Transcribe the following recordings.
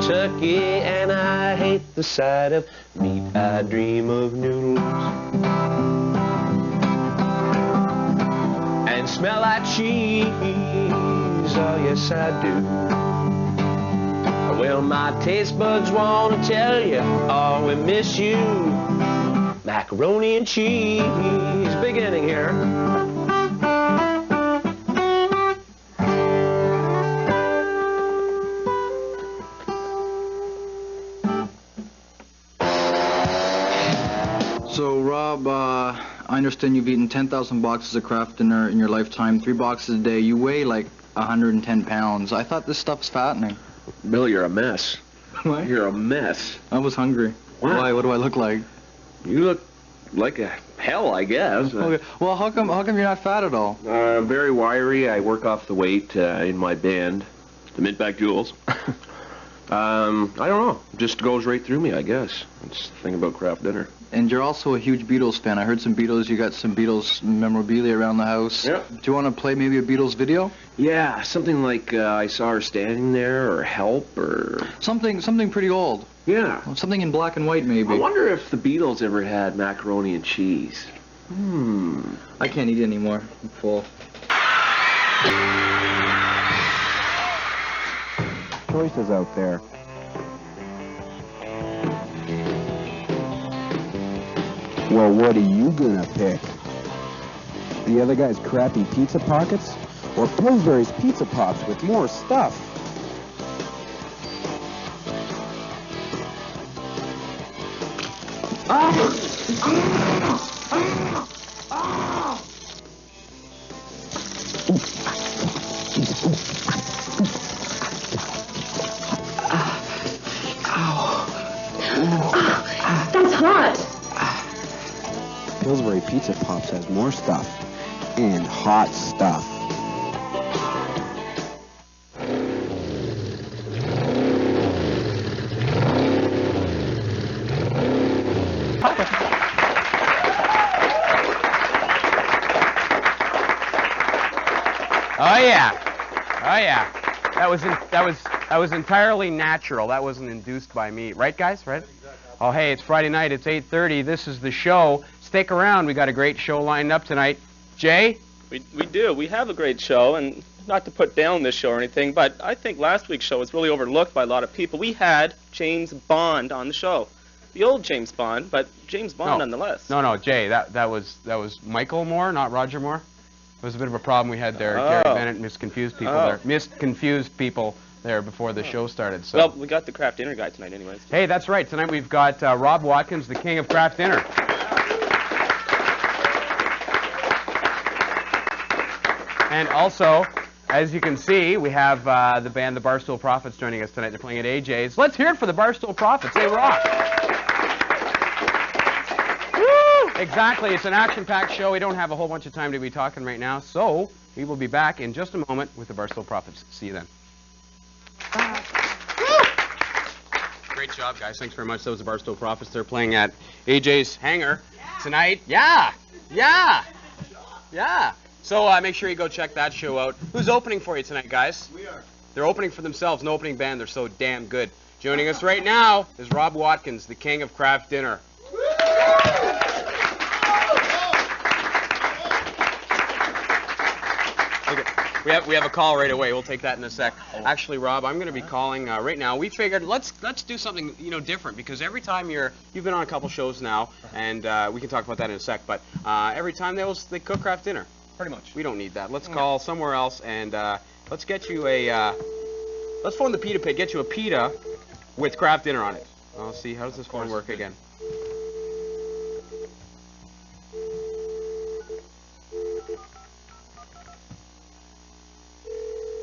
Kentucky, and I hate the sight of meat. I dream of noodles and smell like cheese. Oh, yes, I do. Well, my taste buds want to tell you, oh, we miss you. Macaroni and cheese. Beginning here. So, Rob, I understand you've eaten 10,000 boxes of Kraft dinner in your lifetime, 3 boxes a day. You weigh like 110 pounds. I thought this stuff's fattening. Bill, you're a mess. What? You're a mess. I was hungry. Wow. Why? What do I look like? You look like a hell, I guess. Okay. Well, how come you're not fat at all? I'm very wiry. I work off the weight in my band, the Mintback Jewels. I don't know. Just goes right through me, I guess. It's the thing about Kraft dinner. And you're also a huge Beatles fan. I heard some Beatles. You got some Beatles memorabilia around the house. Yep. Do you want to play maybe a Beatles video? Yeah, something like I Saw Her Standing There, or Help, or... Something pretty old. Yeah. Something in black and white, maybe. I wonder if the Beatles ever had macaroni and cheese. I can't eat anymore. I'm full. Choices out there. Well, what are you gonna pick? The other guy's crappy pizza pockets? Or Pillsbury's Pizza Pops with more stuff? That's hot. Pillsbury Pizza Pops has more stuff. And hot stuff. Oh yeah, oh yeah. That was entirely natural. That wasn't induced by me, right, guys? Right? Oh hey, it's Friday night. It's 8:30. This is the show. Stick around. We got a great show lined up tonight. Jay? We do. We have a great show, and not to put down this show or anything, but I think last week's show was really overlooked by a lot of people. We had James Bond on the show. The old James Bond, but James Bond nonetheless. No, Jay. That was Michael Moore, not Roger Moore. It was a bit of a problem we had there. Gary Bennett misconfused people there. Misconfused people there before the show started. So. Well, we got the Kraft dinner guy tonight anyways. Hey, that's right. Tonight we've got Rob Watkins, the king of Kraft dinner. And also, as you can see, we have the band, the Barstool Prophets, joining us tonight. They're playing at AJ's. Let's hear it for the Barstool Prophets. They rock. Woo! Exactly. It's an action-packed show. We don't have a whole bunch of time to be talking right now, so we will be back in just a moment with the Barstool Prophets. See you then. Great job, guys. Thanks very much. That was the Barstool Prophets. They're playing at AJ's Hangar tonight. Yeah. So make sure you go check that show out. Who's opening for you tonight, guys? We are. They're opening for themselves. No opening band. They're so damn good. Joining us right now is Rob Watkins, the king of Kraft dinner. We have a call right away. We'll take that in a sec. Actually, Rob, I'm going to be calling right now. We figured let's do something different, because every time you've been on a couple shows now, and we can talk about that in a sec. But every time they cook Kraft dinner. Pretty much. We don't need that. Let's call somewhere else and let's get you a let's phone the pita pit. Get you a pita with Kraft dinner on it. I'll see. How does this phone work again?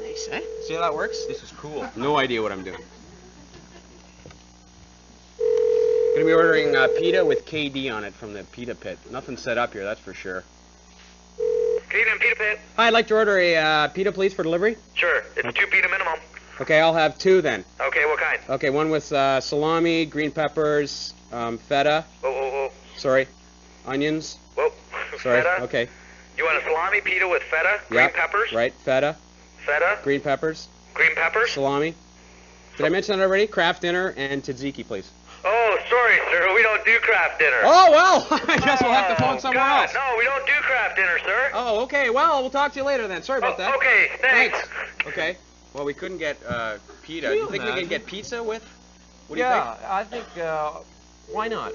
Nice, eh? See how that works? This is cool. No idea what I'm doing. Gonna be ordering pita with KD on it from the pita pit. Nothing set up here, that's for sure. Pita pit. Hi, I'd like to order a pita, please, for delivery. Sure. It's 2 pita minimum. Okay, I'll have 2 then. Okay, what kind? Okay, one with salami, green peppers, feta. Whoa. Sorry, onions. Whoa. Sorry. Feta? Okay. You want a salami pita with feta? Green peppers? Right, feta. Feta? Green peppers. Green peppers? Salami. Did I mention that already? Kraft dinner and tzatziki, please. Oh, sorry, sir. We don't do Kraft dinner. Oh, well, I guess we'll have to phone somewhere God, else. No, we don't do Kraft dinner, sir. Oh, okay. Well, we'll talk to you later then. Sorry about that. Okay, thanks. Okay. Well, we couldn't get pita. Do you think we can get pizza with? What do you Yeah, think? I think, why not?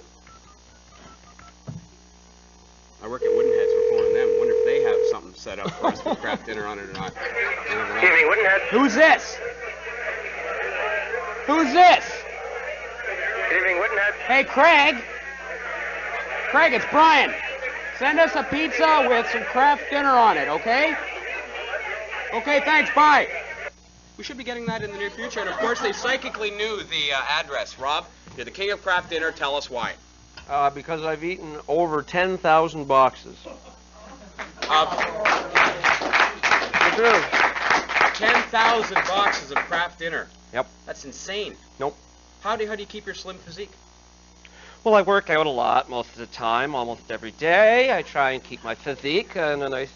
I work at Woodenheads. We're phoning them. Wonder if they have something set up for us with Kraft dinner on it or not. Evening, Woodenhead. Who's this? Who's this? Evening, Woodenhead. Hey, Craig. Craig, it's Brian. Send us a pizza with some Kraft dinner on it, okay? Okay, thanks. Bye. We should be getting that in the near future. And, of course, they psychically knew the address. Rob, you're the king of Kraft dinner. Tell us why. Because I've eaten over 10,000 boxes. The truth. 10,000 boxes of Kraft dinner. Yep. That's insane. Nope. How do you keep your slim physique? Well, I work out a lot most of the time, almost every day. I try and keep my physique in a nice,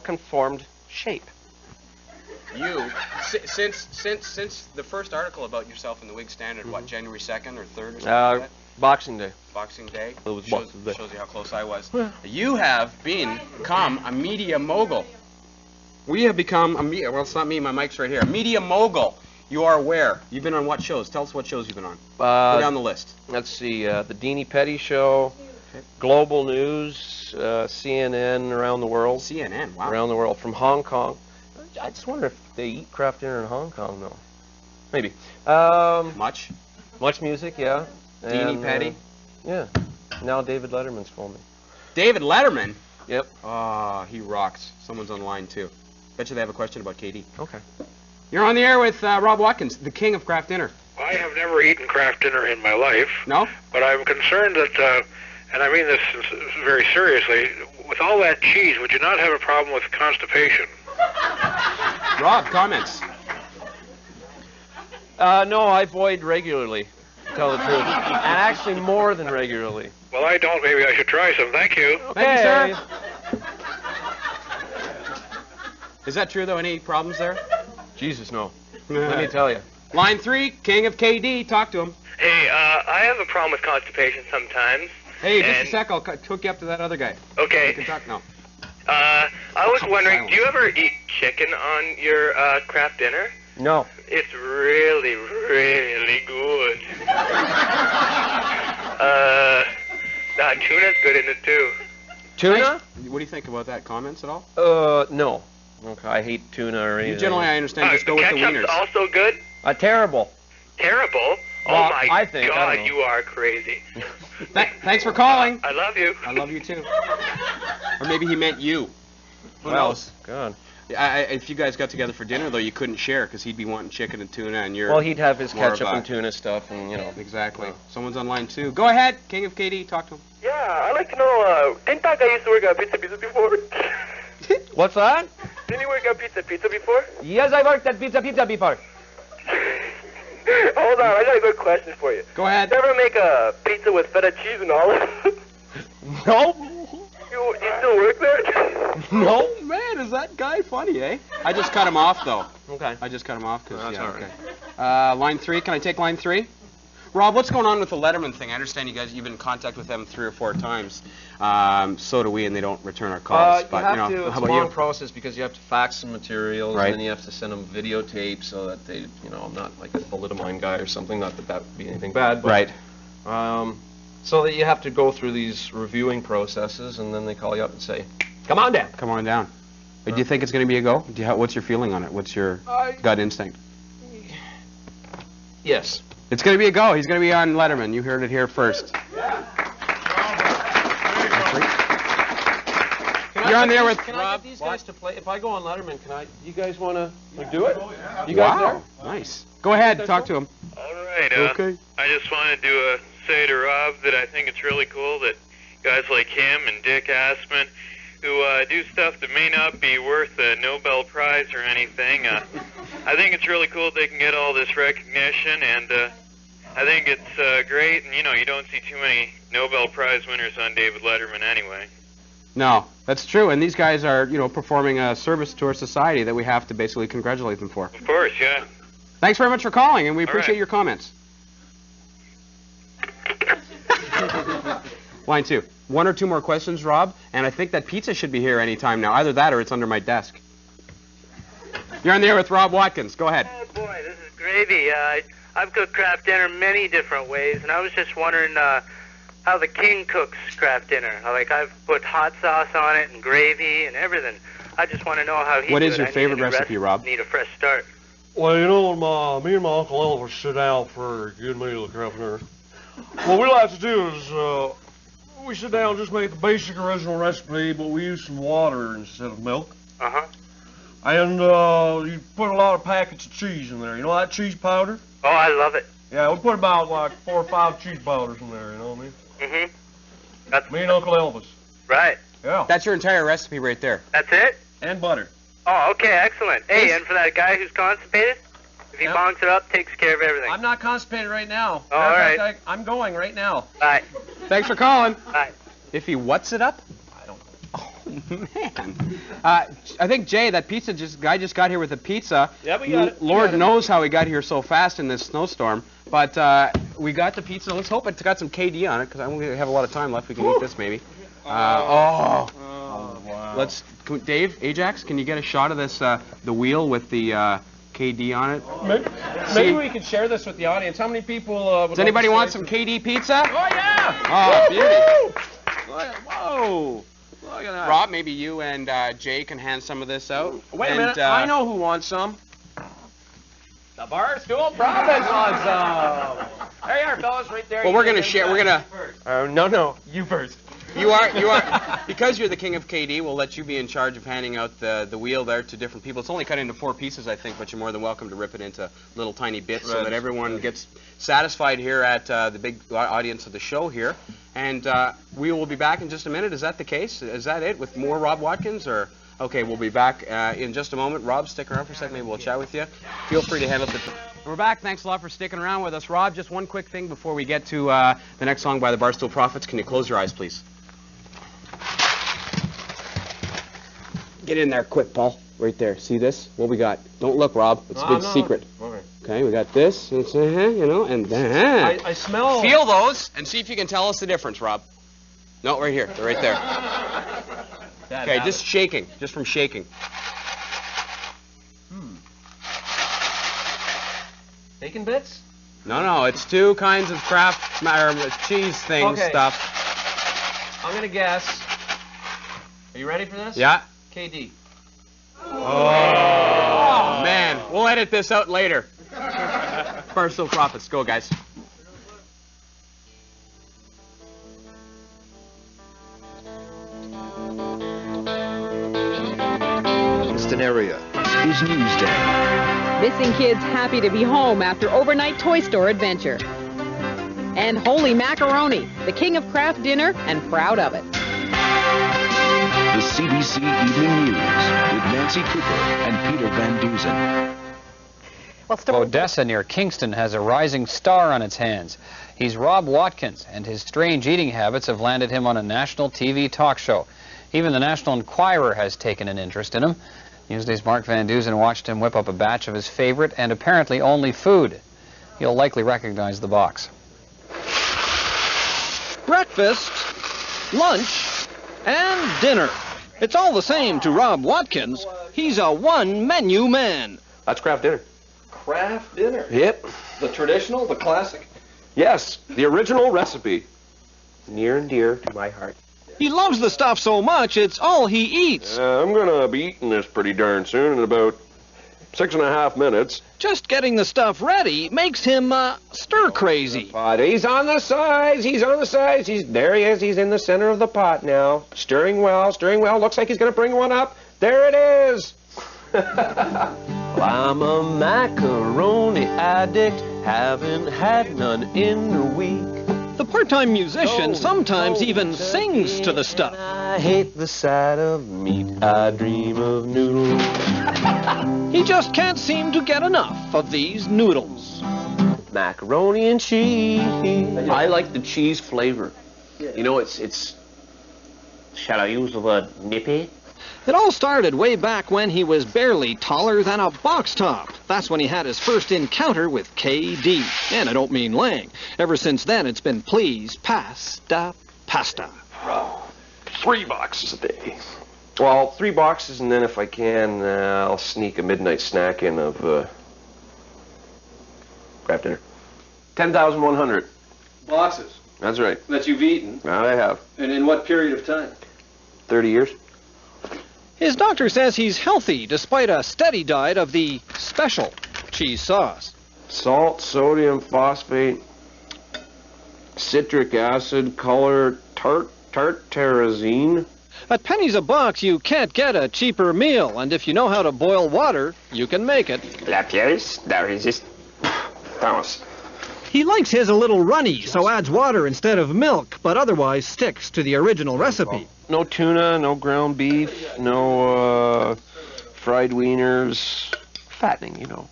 conformed shape. You, since the first article about yourself in the Whig Standard, what, January 2nd or 3rd or something like that? Boxing Day. Boxing Day? It was shows, Boxing Day. shows you how close I was. You have become a media mogul. We have become a media, well, it's not me, my mic's right here. A media mogul. You are where? You've been on what shows? Tell us what shows you've been on. Go down the list. Let's see, the Deanie Petty Show, Global News, CNN around the world. CNN, wow. Around the world, from Hong Kong. I just wonder if they eat Kraft dinner in Hong Kong, though. Maybe. Much? Much music, yeah. Deanie Petty? Yeah. Now David Letterman's phoned me. David Letterman? Yep. Oh, he rocks. Someone's on line, too. Bet you they have a question about KD. Okay. You're on the air with Rob Watkins, the king of Kraft dinner. I have never eaten Kraft dinner in my life. No? But I'm concerned that, and I mean this very seriously, with all that cheese, would you not have a problem with constipation? Rob, comments? No, I void regularly, to tell the truth. And actually more than regularly. Well, I don't. Maybe I should try some. Thank you. Thank you, sir. Is that true, though? Any problems there? Jesus, no. Let me tell you. Line 3, king of KD. Talk to him. Hey, I have a problem with constipation sometimes. Hey, just a sec. I'll hook you up to that other guy. You Okay. can talk now. I was wondering, silence. do you ever eat chicken on your Kraft dinner? No. It's really, really good. Tuna's good in it too. Tuna? What do you think about that? Comments at all? No. Okay, I hate tuna or anything. Generally, I understand. Just go with the Ketchup's wieners. also good. Terrible. Terrible. Well, Oh my I think, I God, don't know. you are crazy. Thanks for calling. I love you. I love you, too. Or maybe he meant you. Who Well, knows? God. If you guys got together for dinner, though, you couldn't share because he'd be wanting chicken and tuna, and you're... Well, he'd have his more of ketchup a- and tuna stuff, and, Exactly. Someone's on line 2. Go ahead, king of KD. Talk to him. Yeah, I'd like to know, didn't that guy used to work at Pizza before? What's that? Didn't he work at Pizza before? Yes, I worked at Pizza before. Hold on, I got a good question for you. Go ahead. You ever make a pizza with feta cheese and olives? No. you still work there? No. Man, is that guy funny, eh? I just cut him off, though. Okay. I just cut him off because, That's yeah, all right. okay. Line 3. Can I take line 3? Rob, what's going on with the Letterman thing? I understand you've been in contact with them 3 or 4 times. So do we, and they don't return our calls. You but, have you know, to, how it's a about long you? process because you have to fax some materials, Right. and then you have to send them videotape so that they, I'm not like a thalidomide guy or something, not that that would be anything bad. But, Right. So that you have to go through these reviewing processes, and then they call you up and say, come on down. Come on down. But do you think it's going to be a go? What's your feeling on it? What's your gut instinct? Yes. It's going to be a go. He's going to be on Letterman. You heard it here first. You're on there with Can I Rob. get these guys to play? If I go on Letterman, you guys want to do it? You guys Wow. Nice. Go ahead. Talk to him. All right. Okay. I just wanted to say to Rob that I think it's really cool that guys like him and Dick Assman, who do stuff that may not be worth a Nobel Prize or anything, I think it's really cool they can get all this recognition, and I think it's great. And, you don't see too many Nobel Prize winners on David Letterman anyway. No, that's true. And these guys are, performing a service to our society that we have to basically congratulate them for. Of course, yeah. Thanks very much for calling, and we All appreciate right. your comments. Line 2. 1 or 2 more questions, Rob, and I think that pizza should be here any time now. Either that or it's under my desk. You're on the air with Rob Watkins. Go ahead. Oh boy, this is gravy. I've cooked Kraft dinner many different ways, and I was just wondering how the king cooks Kraft dinner. I've put hot sauce on it and gravy and everything. I just want to know how he. What do is it. your I need favorite a new recipe, Rob? Need a fresh start. Well, you know, me and my Uncle Elvis sit down for a good meal of Kraft dinner. What we like to do is we sit down and just make the basic original recipe, but we use some water instead of milk. Uh-huh. And you put a lot of packets of cheese in there. You know that cheese powder? Oh, I love it. Yeah, we put about like 4 or 5 cheese powders in there, you know what I mean? Mm-hmm. That's Me and Uncle Elvis. right. Yeah. That's your entire recipe right there. That's it? And butter. Oh, okay, excellent. Hey, and for that guy who's constipated, if he Yep. bongs it up, takes care of everything. I'm not constipated right now. Oh, Matter of all fact, I'm going right now. Bye. Thanks for calling. Bye. If he what's it up? I don't. Oh, man. I think, Jay, that guy just got here with a pizza. Yeah, we got it. We Lord got it. knows how he got here so fast in this snowstorm. But we got the pizza. Let's hope it's got some KD on it, because I don't have a lot of time left. We can eat this, maybe. Wow. Dave, Ajax, can you get a shot of this, the wheel with the KD on it? Maybe we could share this with the audience. How many people would Does anybody like to want say some KD pizza? Oh, yeah! Oh, beauty. Whoa! Look at that. Rob, maybe you and Jay can hand some of this out. Wait a And, minute. I know who wants some. The Barstool Province wants some. There you are, fellas, right there. Well, we're gonna share. We're gonna. No, you first. You are because you're the king of KD. We'll let you be in charge of handing out the wheel there to different people. It's only cut into 4 pieces, I think, but you're more than welcome to rip it into little tiny bits so that everyone gets satisfied here at the big audience of the show here. And we will be back in just a minute. Is that the case? Is that it? With more Rob Watkins, or okay, we'll be back in just a moment. Rob, stick around for a second. Maybe we'll chat with you. Feel free to handle the. We're back. Thanks a lot for sticking around with us, Rob. Just one quick thing before we get to the next song by the Barstool Prophets. Can you close your eyes, please? Get in there quick, Paul. Right there. See this? What we got? Don't look, Rob. It's a big secret. Okay. Okay, we got this. It's, you know, and I smell. feel those and see if you can tell us the difference, Rob. No, right here. They're right there. Okay, just shaking. Just from shaking. Bacon bits? No, it's 2 kinds of Kraft cheese things Okay. stuff. I'm gonna guess. Are you ready for this? Yeah. KD. Oh, man. We'll edit this out later. Barstool Prophets. Go, guys. Kingston area is Newsday. Missing kids happy to be home after overnight toy store adventure. And Holy Macaroni, the king of Kraft dinner and proud of it. The CBC Evening News with Nancy Cooper and Peter Van Dusen. Odessa near Kingston has a rising star on its hands. He's Rob Watkins, and his strange eating habits have landed him on a national TV talk show. Even the National Enquirer has taken an interest in him. Newsday's Mark Van Dusen watched him whip up a batch of his favorite and apparently only food. You'll likely recognize the box. Breakfast, lunch, and dinner. It's all the same to Rob Watkins. He's a one-menu man. That's Kraft dinner. Kraft dinner. Yep. The traditional, the classic. Yes, the original recipe. Near and dear to my heart. He loves the stuff so much, it's all he eats. I'm gonna be eating this pretty darn soon in about 6.5 minutes. Just getting the stuff ready makes him stir-crazy. He's on the sides. He's on the sides. There he is. He's in the center of the pot now. Stirring well, stirring well. Looks like he's going to bring one up. There it is. Well, I'm a macaroni addict. Haven't had none in a week. The part-time musician sometimes even sings to the stuff. I hate the sight of meat. I dream of noodles. He just can't seem to get enough of these noodles. Macaroni and cheese. I like the cheese flavor. You know, it's shall I use the word nippy? It all started way back when he was barely taller than a box top. That's when he had his first encounter with KD. And I don't mean Lang. Ever since then, it's been please, pasta, pasta. 3 boxes a day. Well, 3 boxes, and then if I can, I'll sneak a midnight snack in of Kraft Dinner. 10,100. Boxes That's right. that you've eaten. I have. And in what period of time? 30 years. His doctor says he's healthy despite a steady diet of the special cheese sauce. Salt, sodium, phosphate, citric acid, color, tartarazine. At pennies a box, you can't get a cheaper meal, and if you know how to boil water, you can make it. La pièce d'arrésiste. Thomas. He likes his a little runny, so adds water instead of milk, but otherwise sticks to the original recipe. No tuna, no ground beef, no fried wieners. Fattening, you know.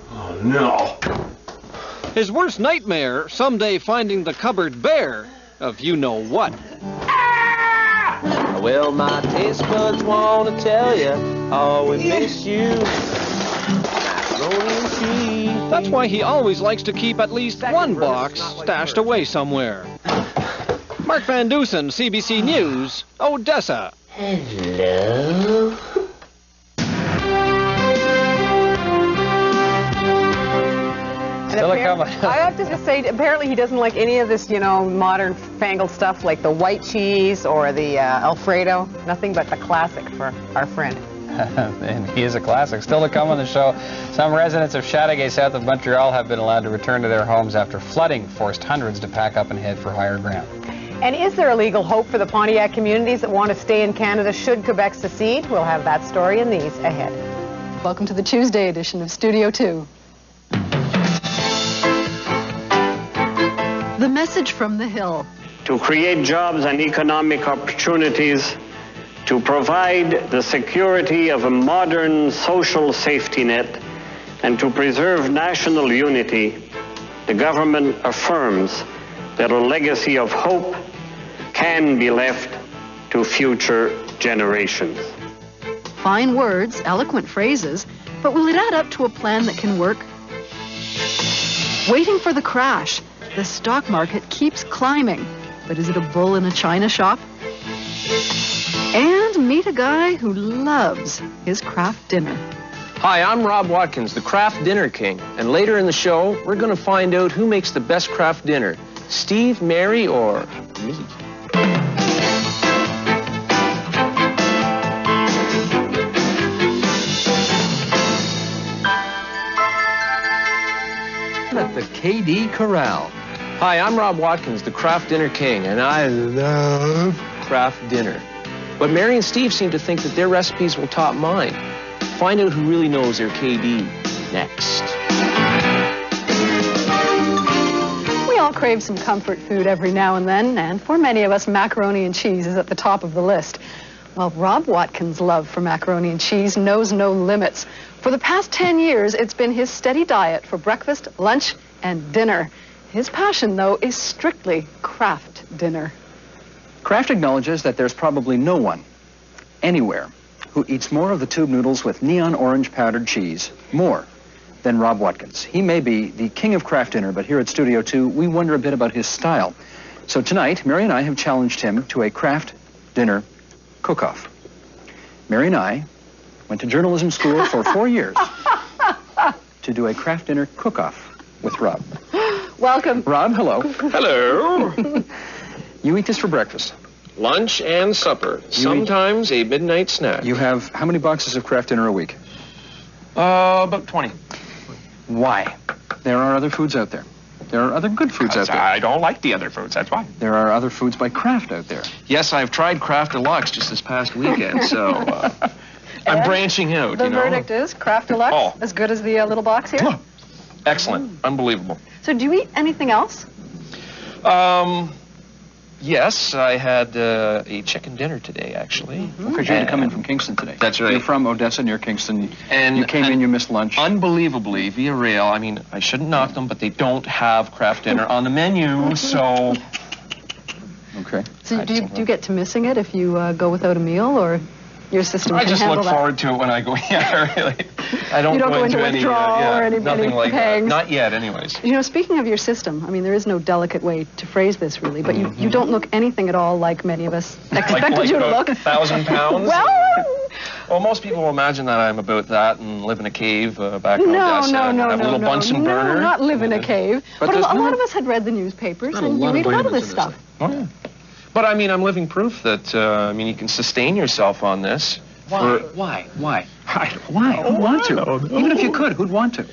Oh, no. His worst nightmare, someday finding the cupboard bare of you-know-what. Well, my taste buds want to tell you, oh, we miss you. That's why he always likes to keep at least 1 box stashed away somewhere. Mark Van Dusen, CBC News, Odessa. Hello? I have to just say, apparently he doesn't like any of this, modern fangled stuff like the white cheese or the Alfredo. Nothing but the classic for our friend. And he is a classic. Still to come on the show, some residents of Chateauguay, south of Montreal, have been allowed to return to their homes after flooding forced hundreds to pack up and head for higher ground. And is there a legal hope for the Pontiac communities that want to stay in Canada should Quebec secede? We'll have that story and these ahead. Welcome to the Tuesday edition of Studio 2. The message from the Hill. To create jobs and economic opportunities, to provide the security of a modern social safety net, and to preserve national unity, the government affirms that a legacy of hope can be left to future generations. Fine words, eloquent phrases, but will it add up to a plan that can work? Waiting for the crash. The stock market keeps climbing, but is it a bull in a china shop? And meet a guy who loves his Kraft dinner. Hi, I'm Rob Watkins, the Kraft Dinner King. And later in the show, we're going to find out who makes the best Kraft dinner. Steve, Mary, or me? At the KD Corral. Hi, I'm Rob Watkins, the Kraft Dinner King, and I love Kraft dinner. But Mary and Steve seem to think that their recipes will top mine. Find out who really knows their KD next. We all crave some comfort food every now and then, and for many of us, macaroni and cheese is at the top of the list. Well, Rob Watkins' love for macaroni and cheese knows no limits. For the past 10 years, it's been his steady diet for breakfast, lunch, and dinner. His passion, though, is strictly Kraft dinner. Kraft acknowledges that there's probably no one, anywhere, who eats more of the tube noodles with neon orange powdered cheese, more than Rob Watkins. He may be the king of Kraft dinner, but here at Studio 2, we wonder a bit about his style. So tonight, Mary and I have challenged him to a Kraft dinner cook-off. Mary and I went to journalism school for 4 years to do a Kraft dinner cook-off with Rob. Welcome. Rob, hello. Hello. You eat this for breakfast. Lunch and supper. Sometimes a midnight snack. You have how many boxes of Kraft dinner a week? About 20. Why? There are other foods out there. There are other good foods out there. I don't like the other foods, that's why. There are other foods by Kraft out there. Yes, I've tried Kraft Deluxe just this past weekend, so I'm branching out, The verdict is Kraft Deluxe, as good as the little box here? Excellent. Unbelievable. So do you eat anything else? Yes, I had a chicken dinner today, actually. Because you had to come in from Kingston today. That's right. You're from Odessa near Kingston. And you came in, you missed lunch. Unbelievably, via rail, I mean, I shouldn't knock them, but they don't have Kraft dinner on the menu, so... Okay. So do you get to missing it if you go without a meal, or...? your system I can just handle look that. forward to it when I go. Yeah, really. I don't, You don't go into any withdrawal or any nothing like pangs? that. Not yet, anyways. You know, speaking of your system, I mean, there is no delicate way to phrase this, really, but you don't look anything at all like many of us expected you to look. 1,000 pounds? Well, most people will imagine that I'm about that and live in a cave back in Odessa. No, and have a little Bunsen burner. No, not live in a cave. But a lot of us had read the newspapers, and you read a lot of this stuff. Oh, yeah. But, I mean, I'm living proof that, you can sustain yourself on this. Why? Why? Why? Who'd want to? Even if you could, who'd want to?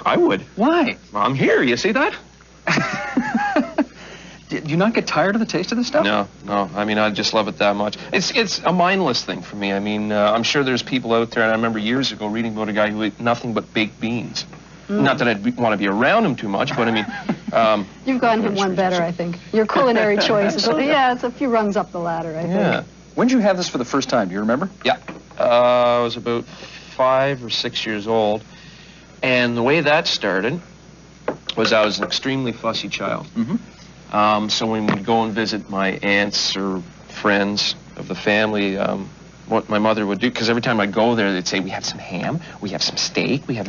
I would. Why? I'm here, you see that? Do you not get tired of the taste of this stuff? No. I mean, I just love it that much. It's a mindless thing for me. I mean, I'm sure there's people out there, and I remember years ago reading about a guy who ate nothing but baked beans. Not that I'd want to be around him too much, but I mean... You've gotten him one better, I think. Your culinary choice is, it's a few rungs up the ladder, I think. Yeah. When did you have this for the first time? Do you remember? Yeah. I was about 5 or 6 years old. And the way that started was I was an extremely fussy child. So when we'd go and visit my aunts or friends of the family, what my mother would do, because every time I'd go there, they'd say, we have some ham, we have some steak, we have